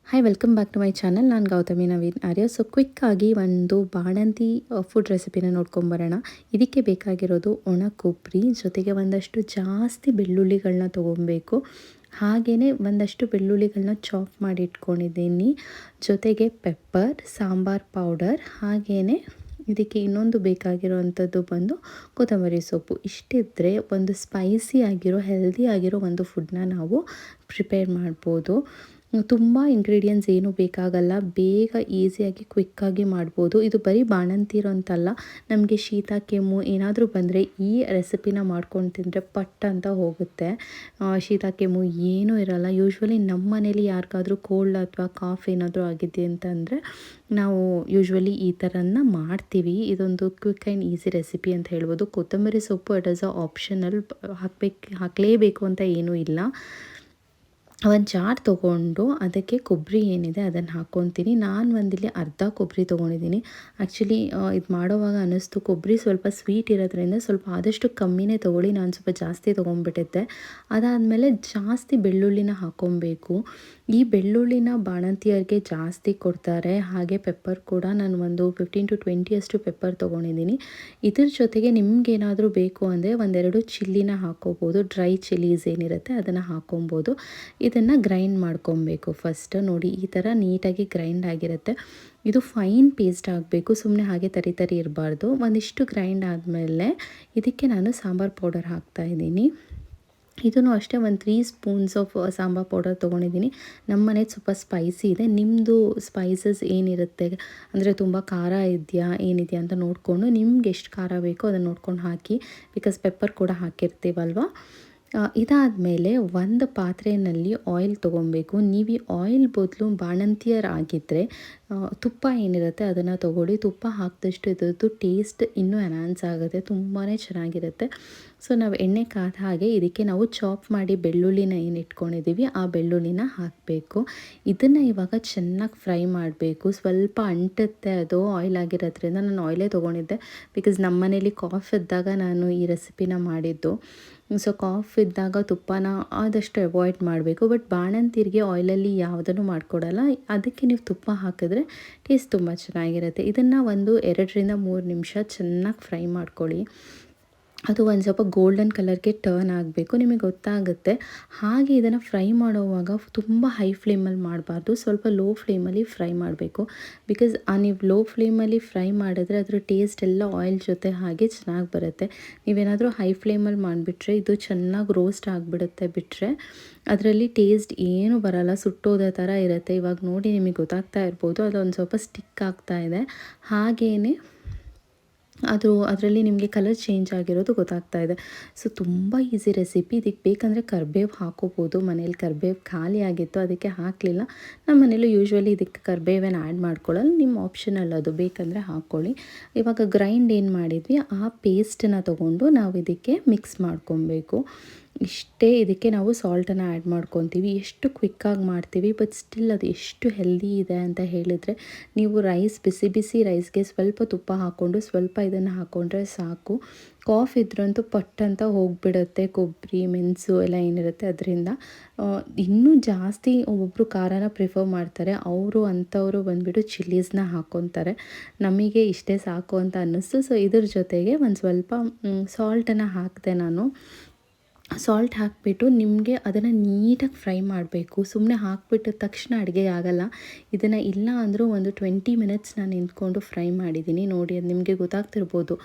Hi welcome back to my channel. ನಾನು Gautami Naveen Arya. So ಕ್ವಿಕ್ಕಾಗಿ ಒಂದು ಬಾಣಂತಿ ಫುಡ್ ರೆಸಿಪಿನ ನೋಡ್ಕೊಂಬರೋಣ. ಇದಕ್ಕೆ ಬೇಕಾಗಿರೋದು ಒಣ ಕೊಬ್ಬರಿ ಜೊತೆಗೆ ಒಂದಷ್ಟು ಜಾಸ್ತಿ ಬೆಳ್ಳುಳ್ಳಿಗಳನ್ನ ತೊಗೊಬೇಕು. ಹಾಗೆಯೇ ಒಂದಷ್ಟು ಬೆಳ್ಳುಳ್ಳಿಗಳನ್ನ ಚಾಪ್ ಮಾಡಿ ಇಟ್ಕೊಂಡಿದ್ದೀನಿ. ಜೊತೆಗೆ ಪೆಪ್ಪರ್, ಸಾಂಬಾರ್ ಪೌಡರ್, ಹಾಗೆಯೇ ಇದಕ್ಕೆ ಇನ್ನೊಂದು ಬೇಕಾಗಿರೋವಂಥದ್ದು ಬಂದು ಕೊತ್ತಂಬರಿ ಸೊಪ್ಪು. ಇಷ್ಟಿದ್ದರೆ ಒಂದು ಸ್ಪೈಸಿ ಆಗಿರೋ ಹೆಲ್ದಿ ಆಗಿರೋ ಒಂದು ಫುಡ್ನ ನಾವು ಪ್ರಿಪೇರ್ ಮಾಡ್ಬೋದು. ತುಂಬ ಇಂಗ್ರೀಡಿಯೆಂಟ್ಸ್ ಏನೂ ಬೇಕಾಗಲ್ಲ, ಬೇಗ ಈಸಿಯಾಗಿ ಕ್ವಿಕ್ಕಾಗಿ ಮಾಡ್ಬೋದು. ಇದು ಬರೀ ಬಾಣಂತಿರು ಅಂತಲ್ಲ, ನಮಗೆ ಶೀತ ಕೆಮ್ಮು ಏನಾದರೂ ಬಂದರೆ ಈ ರೆಸಿಪಿನ ಮಾಡ್ಕೊಂಡು ತಿಂದರೆ ಪಟ್ ಅಂತ ಹೋಗುತ್ತೆ. ಶೀತ ಕೆಮ್ಮು ಏನೂ ಇರಲ್ಲ. ಯೂಶ್ವಲಿ ನಮ್ಮ ಮನೇಲಿ ಯಾರಿಗಾದ್ರೂ ಕೋಲ್ಡ್ ಅಥವಾ ಕಾಫ್ ಏನಾದರೂ ಆಗಿದೆ ಅಂತಂದರೆ ನಾವು ಯೂಶ್ವಲಿ ಈ ಥರನ ಮಾಡ್ತೀವಿ. ಇದೊಂದು ಕ್ವಿಕ್ ಆ್ಯಂಡ್ ಈಸಿ ರೆಸಿಪಿ ಅಂತ ಹೇಳ್ಬೋದು. ಕೊತ್ತಂಬರಿ ಸೊಪ್ಪು ಇಟ್ ಈಸ್ ಅ ಆಪ್ಷನಲ್, ಹಾಕಲೇಬೇಕು ಅಂತ ಏನೂ ಇಲ್ಲ. ಒಂದು ಜಾರ್ ತೊಗೊಂಡು ಅದಕ್ಕೆ ಕೊಬ್ಬರಿ ಏನಿದೆ ಅದನ್ನು ಹಾಕ್ಕೊತೀನಿ. ನಾನು ಒಂದಿಲ್ಲಿ ಅರ್ಧ ಕೊಬ್ಬರಿ ತೊಗೊಂಡಿದ್ದೀನಿ. ಆ್ಯಕ್ಚುಲಿ ಇದು ಮಾಡೋವಾಗ ಅನ್ನಿಸ್ತು ಕೊಬ್ಬರಿ ಸ್ವಲ್ಪ ಸ್ವೀಟ್ ಇರೋದ್ರಿಂದ ಸ್ವಲ್ಪ ಆದಷ್ಟು ಕಮ್ಮಿನೇ ತೊಗೊಳ್ಳಿ. ನಾನು ಸ್ವಲ್ಪ ಜಾಸ್ತಿ ತೊಗೊಂಡ್ಬಿಟ್ಟಿದ್ದೆ. ಅದಾದಮೇಲೆ ಜಾಸ್ತಿ ಬೆಳ್ಳುಳ್ಳಿನ ಹಾಕ್ಕೊಬೇಕು. ಈ ಬೆಳ್ಳುಳ್ಳಿನ ಬಾಣಂತಿಯರಿಗೆ ಜಾಸ್ತಿ ಕೊಡ್ತಾರೆ. ಹಾಗೆ ಪೆಪ್ಪರ್ ಕೂಡ ನಾನು ಒಂದು 15 to 20 ಅಷ್ಟು ಪೆಪ್ಪರ್ ತೊಗೊಂಡಿದ್ದೀನಿ. ಇದ್ರ ಜೊತೆಗೆ ನಿಮ್ಗೇನಾದರೂ ಬೇಕು ಅಂದರೆ ಒಂದೆರಡು ಚಿಲ್ಲಿನ ಹಾಕ್ಕೋಬೋದು. ಡ್ರೈ ಚಿಲ್ಲೀಸ್ ಏನಿರುತ್ತೆ ಅದನ್ನು ಹಾಕ್ಕೊಬೋದು. ಇದನ್ನು ಗ್ರೈಂಡ್ ಮಾಡ್ಕೊಬೇಕು. ಫಸ್ಟ್ ನೋಡಿ ಈ ಥರ ನೀಟಾಗಿ ಗ್ರೈಂಡ್ ಆಗಿರುತ್ತೆ. ಇದು ಫೈನ್ ಪೇಸ್ಟ್ ಆಗಬೇಕು, ಸುಮ್ಮನೆ ಹಾಗೆ ತರಿ ತರಿ ಇರಬಾರ್ದು. ಒಂದಿಷ್ಟು ಗ್ರೈಂಡ್ ಆದಮೇಲೆ ಇದಕ್ಕೆ ನಾನು ಸಾಂಬಾರು ಪೌಡರ್ ಹಾಕ್ತಾಯಿದ್ದೀನಿ. ಇದನ್ನು ಅಷ್ಟೇ ಒಂದು 3 ಸ್ಪೂನ್ಸ್ ಆಫ್ ಸಾಂಬಾರ್ ಪೌಡರ್ ತೊಗೊಂಡಿದ್ದೀನಿ. ನಮ್ಮ ಮನೇದು ಸ್ವಲ್ಪ ಸ್ಪೈಸಿ ಇದೆ. ನಿಮ್ಮದು ಸ್ಪೈಸಸ್ ಏನಿರುತ್ತೆ ಅಂದರೆ ತುಂಬ ಖಾರ ಇದೆಯಾ ಏನಿದೆಯಾ ಅಂತ ನೋಡಿಕೊಂಡು ನಿಮ್ಗೆ ಎಷ್ಟು ಖಾರ ಬೇಕೋ ಅದನ್ನು ನೋಡ್ಕೊಂಡು ಹಾಕಿ. ಬಿಕಾಸ್ ಪೆಪ್ಪರ್ ಕೂಡ ಹಾಕಿರ್ತೀವಲ್ವ. ಇದಾದಮೇಲೆ ಒಂದು ಪಾತ್ರೆಯಲ್ಲಿ ಆಯಿಲ್ ತೊಗೊಬೇಕು. ನೀವು ಈ ಆಯಿಲ್ ಬದಲು ಬಾಣಂತಿಯರಾಗಿದ್ದರೆ ತುಪ್ಪ ಏನಿರುತ್ತೆ ಅದನ್ನು ತೊಗೊಳ್ಳಿ. ತುಪ್ಪ ಹಾಕಿದಷ್ಟು ಇದ್ರದ್ದು ಟೇಸ್ಟ್ ಇನ್ನೂ ಎನ್ಹಾನ್ಸ್ ಆಗುತ್ತೆ, ತುಂಬಾ ಚೆನ್ನಾಗಿರುತ್ತೆ. ಸೊ ನಾವು ಎಣ್ಣೆ ಕಾದ ಹಾಗೆ ಇದಕ್ಕೆ ನಾವು ಚಾಪ್ ಮಾಡಿ ಬೆಳ್ಳುಳ್ಳಿನ ಏನು ಇಟ್ಕೊಂಡಿದ್ದೀವಿ ಆ ಬೆಳ್ಳುಳ್ಳಿನ ಹಾಕಬೇಕು. ಇದನ್ನು ಇವಾಗ ಚೆನ್ನಾಗಿ ಫ್ರೈ ಮಾಡಬೇಕು. ಸ್ವಲ್ಪ ಅಂಟುತ್ತೆ, ಅದು ಆಯಿಲ್ ಆಗಿರೋದ್ರಿಂದ ನಾನು ಆಯಿಲೇ ತೊಗೊಂಡಿದ್ದೆ. ಬಿಕಾಸ್ ನಮ್ಮ ಮನೇಲಿ ಕಾಫ್ ಇದ್ದಾಗ ನಾನು ಈ ರೆಸಿಪಿನ ಮಾಡಿದ್ದು. ಸೊ ಕಾಫ್ ಇದ್ದಾಗ ತುಪ್ಪನ ಆದಷ್ಟು ಅವಾಯ್ಡ್ ಮಾಡಬೇಕು. ಬಟ್ ಬಾಣಂತಿರಿಗೆ ಆಯಿಲಲ್ಲಿ ಯಾವುದನ್ನು ಮಾಡಿಕೊಡಲ್ಲ, ಅದಕ್ಕೆ ನೀವು ತುಪ್ಪ ಹಾಕಿದ್ರೆ ಟೇಸ್ಟ್ ತುಂಬ ಚೆನ್ನಾಗಿರುತ್ತೆ. ಇದನ್ನು ಒಂದು 2 to 3 ನಿಮಿಷ ಚೆನ್ನಾಗಿ ಫ್ರೈ ಮಾಡ್ಕೊಳ್ಳಿ. ಅದು ಒಂದು ಸ್ವಲ್ಪ ಗೋಲ್ಡನ್ ಕಲರ್ಗೆ ಟರ್ನ್ ಆಗಬೇಕು, ನಿಮಗೆ ಗೊತ್ತಾಗುತ್ತೆ. ಹಾಗೆ ಇದನ್ನು ಫ್ರೈ ಮಾಡೋವಾಗ ತುಂಬ ಹೈ ಫ್ಲೇಮಲ್ಲಿ ಮಾಡಬಾರ್ದು, ಸ್ವಲ್ಪ ಲೋ ಫ್ಲೇಮಲ್ಲಿ ಫ್ರೈ ಮಾಡಬೇಕು. ಬಿಕಾಸ್ ನೀವು ಲೋ ಫ್ಲೇಮಲ್ಲಿ ಫ್ರೈ ಮಾಡಿದ್ರೆ ಅದರ ಟೇಸ್ಟ್ ಎಲ್ಲ ಆಯಿಲ್ ಜೊತೆ ಹಾಗೆ ಚೆನ್ನಾಗಿ ಬರುತ್ತೆ. ನೀವೇನಾದರೂ ಹೈ ಫ್ಲೇಮಲ್ಲಿ ಮಾಡಿಬಿಟ್ರೆ ಇದು ಚೆನ್ನಾಗಿ ರೋಸ್ಟ್ ಆಗಿಬಿಡುತ್ತೆ. ಬಿಟ್ಟರೆ ಅದರಲ್ಲಿ ಟೇಸ್ಟ್ ಏನೂ ಬರಲ್ಲ, ಸುಟ್ಟೋದ ಥರ ಇರುತ್ತೆ. ಇವಾಗ ನೋಡಿ ನಿಮಗೆ ಗೊತ್ತಾಗ್ತಾ ಇರ್ಬೋದು, ಅದೊಂದು ಸ್ವಲ್ಪ ಸ್ಟಿಕ್ ಆಗ್ತಾ ಇದೆ. ಹಾಗೆಯೇ ಅದರಲ್ಲಿ ನಿಮಗೆ ಕಲರ್ ಚೇಂಜ್ ಆಗಿರೋದು ಗೊತ್ತಾಗ್ತಾ ಇದೆ. ಸೊ ತುಂಬ ಈಸಿ ರೆಸಿಪಿ. ಇದಕ್ಕೆ ಬೇಕಂದರೆ ಕರಿಬೇವು ಹಾಕೋಬೋದು. ಮನೇಲಿ ಕರಿಬೇವು ಖಾಲಿ ಆಗಿತ್ತು, ಅದಕ್ಕೆ ಹಾಕಲಿಲ್ಲ. ನಮ್ಮ ಮನೇಲೂ ಯೂಶ್ವಲಿ ಇದಕ್ಕೆ ಕರಿಬೇವೇನು ಆ್ಯಡ್ ಮಾಡ್ಕೊಳ್ಳಲ್ಲ, ನಿಮ್ಮ ಆಪ್ಷನಲ್, ಅದು ಬೇಕಂದರೆ ಹಾಕ್ಕೊಳ್ಳಿ. ಇವಾಗ ಗ್ರೈಂಡ್ ಏನು ಮಾಡಿದ್ವಿ ಆ ಪೇಸ್ಟನ್ನು ತೊಗೊಂಡು ನಾವು ಇದಕ್ಕೆ ಮಿಕ್ಸ್ ಮಾಡ್ಕೊಬೇಕು. ಇಷ್ಟೇ. ಇದಕ್ಕೆ ನಾವು ಸಾಲ್ಟನ್ನು ಆ್ಯಡ್ ಮಾಡ್ಕೊತೀವಿ. ಎಷ್ಟು ಕ್ವಿಕ್ಕಾಗಿ ಮಾಡ್ತೀವಿ, ಬಟ್ ಸ್ಟಿಲ್ ಅದು ಎಷ್ಟು ಹೆಲ್ದಿ ಇದೆ ಅಂತ ಹೇಳಿದರೆ ನೀವು ಬಿಸಿ ಬಿಸಿ ರೈಸ್ಗೆ ಸ್ವಲ್ಪ ತುಪ್ಪ ಹಾಕ್ಕೊಂಡು ಸ್ವಲ್ಪ ಇದನ್ನು ಹಾಕ್ಕೊಂಡ್ರೆ ಸಾಕು. ಕಾಫ್ ಇದ್ರಂತೂ ಪಟ್ ಅಂತ ಹೋಗಿಬಿಡುತ್ತೆ. ಕೊಬ್ಬರಿ ಮೆಣಸು ಎಲ್ಲ ಏನಿರುತ್ತೆ ಅದರಿಂದ. ಇನ್ನೂ ಜಾಸ್ತಿ ಒಬ್ಬೊಬ್ಬರು ಖಾರನ ಪ್ರಿಫರ್ ಮಾಡ್ತಾರೆ, ಅಂಥವರು ಬಂದುಬಿಟ್ಟು ಚಿಲ್ಲೀಸ್ನ ಹಾಕ್ಕೊತಾರೆ. ನಮಗೆ ಇಷ್ಟೇ ಸಾಕು ಅಂತ ಅನ್ನಿಸ್ತು. ಸೊ ಇದ್ರ ಜೊತೆಗೆ ಒಂದು ಸ್ವಲ್ಪ ಸಾಲ್ಟನ್ನು ಹಾಕಿದೆ ನಾನು. ಸಾಲ್ಟ್ ಹಾಕಿಬಿಟ್ಟು ನಿಮಗೆ ಅದನ್ನು ನೀಟಾಗಿ ಫ್ರೈ ಮಾಡಬೇಕು. ಸುಮ್ಮನೆ ಹಾಕಿಬಿಟ್ಟ ತಕ್ಷಣ ಅಡುಗೆ ಆಗೋಲ್ಲ. ಇದನ್ನು ಇಲ್ಲ ಅಂದರೂ ಒಂದು 20 ಮಿನಿಟ್ಸ್ ನಾನು ನಿಂತ್ಕೊಂಡು ಫ್ರೈ ಮಾಡಿದ್ದೀನಿ. ನೋಡಿ ಅದು ನಿಮಗೆ ಗೊತ್ತಾಗ್ತಿರ್ಬೋದು,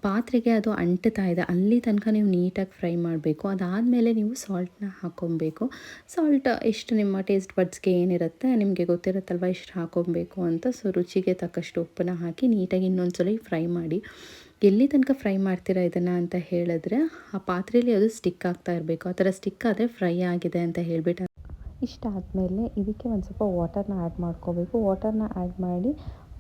ಪಾತ್ರೆಗೆ ಅದು ಅಂಟುತ್ತಾ ಇದೆ, ಅಲ್ಲಿ ತನಕ ನೀವು ನೀಟಾಗಿ ಫ್ರೈ ಮಾಡಬೇಕು. ಅದಾದಮೇಲೆ ನೀವು ಸಾಲ್ಟನ್ನ ಹಾಕ್ಕೊಬೇಕು. ಸಾಲ್ಟ್ ಎಷ್ಟು ನಿಮ್ಮ ಟೇಸ್ಟ್ ಬಡ್ಸ್ಗೆ ಏನಿರುತ್ತೆ ನಿಮಗೆ ಗೊತ್ತಿರುತ್ತಲ್ವ ಎಷ್ಟು ಹಾಕ್ಕೊಬೇಕು ಅಂತ. ಸೊ ರುಚಿಗೆ ತಕ್ಕಷ್ಟು ಉಪ್ಪನ್ನ ಹಾಕಿ ನೀಟಾಗಿ ಇನ್ನೊಂದು ಸಲ ಫ್ರೈ ಮಾಡಿ. ಎಲ್ಲಿ ತನಕ ಫ್ರೈ ಮಾಡ್ತೀರಾ ಇದನ್ನು ಅಂತ ಹೇಳಿದ್ರೆ ಆ ಪಾತ್ರೆಯಲ್ಲಿ ಅದು ಸ್ಟಿಕ್ ಆಗ್ತಾ ಇರಬೇಕು. ಆ ಥರ ಸ್ಟಿಕ್ ಆದರೆ ಫ್ರೈ ಆಗಿದೆ ಅಂತ ಹೇಳಿಬಿಟ್ಟು. ಇಷ್ಟಾದಮೇಲೆ ಇದಕ್ಕೆ ಒಂದು ಸ್ವಲ್ಪ ವಾಟರ್ನ ಆ್ಯಡ್ ಮಾಡ್ಕೋಬೇಕು. ವಾಟರ್ನ ಆ್ಯಡ್ ಮಾಡಿ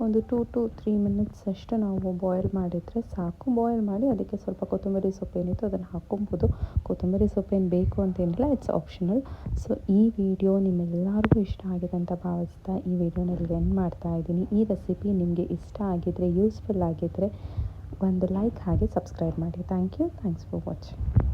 ಒಂದು 2 to 3 ಮಿನಿಟ್ಸ್ ಅಷ್ಟು ನಾವು ಬಾಯ್ಲ್ ಮಾಡಿದರೆ ಸಾಕು. ಬಾಯ್ಲ್ ಮಾಡಿ ಅದಕ್ಕೆ ಸ್ವಲ್ಪ ಕೊತ್ತಂಬರಿ ಸೊಪ್ಪು ಏನಿತ್ತು ಅದನ್ನು ಹಾಕ್ಕೊಬೋದು. ಕೊತ್ತಂಬರಿ ಸೊಪ್ಪೇನು ಬೇಕು ಅಂತೇನಿಲ್ಲ, ಇಟ್ಸ್ ಆಪ್ಷನಲ್. ಸೊ ಈ ವಿಡಿಯೋ ನಿಮ್ಮೆಲ್ಲರಿಗೂ ಇಷ್ಟ ಆಗಿದೆ ಅಂತ ಭಾವಿಸ್ತಾ ಈ ವಿಡಿಯೋನಲ್ಲಿ ಎಂಡ್ ಮಾಡ್ತಾ ಇದ್ದೀನಿ. ಈ ರೆಸಿಪಿ ನಿಮಗೆ ಇಷ್ಟ ಆಗಿದ್ದರೆ, ಯೂಸ್ಫುಲ್ ಆಗಿದ್ದರೆ ಒಂದು ಲೈಕ್ ಹಾಗೆ ಸಬ್ಸ್ಕ್ರೈಬ್ ಮಾಡಿ. Thanks for watching.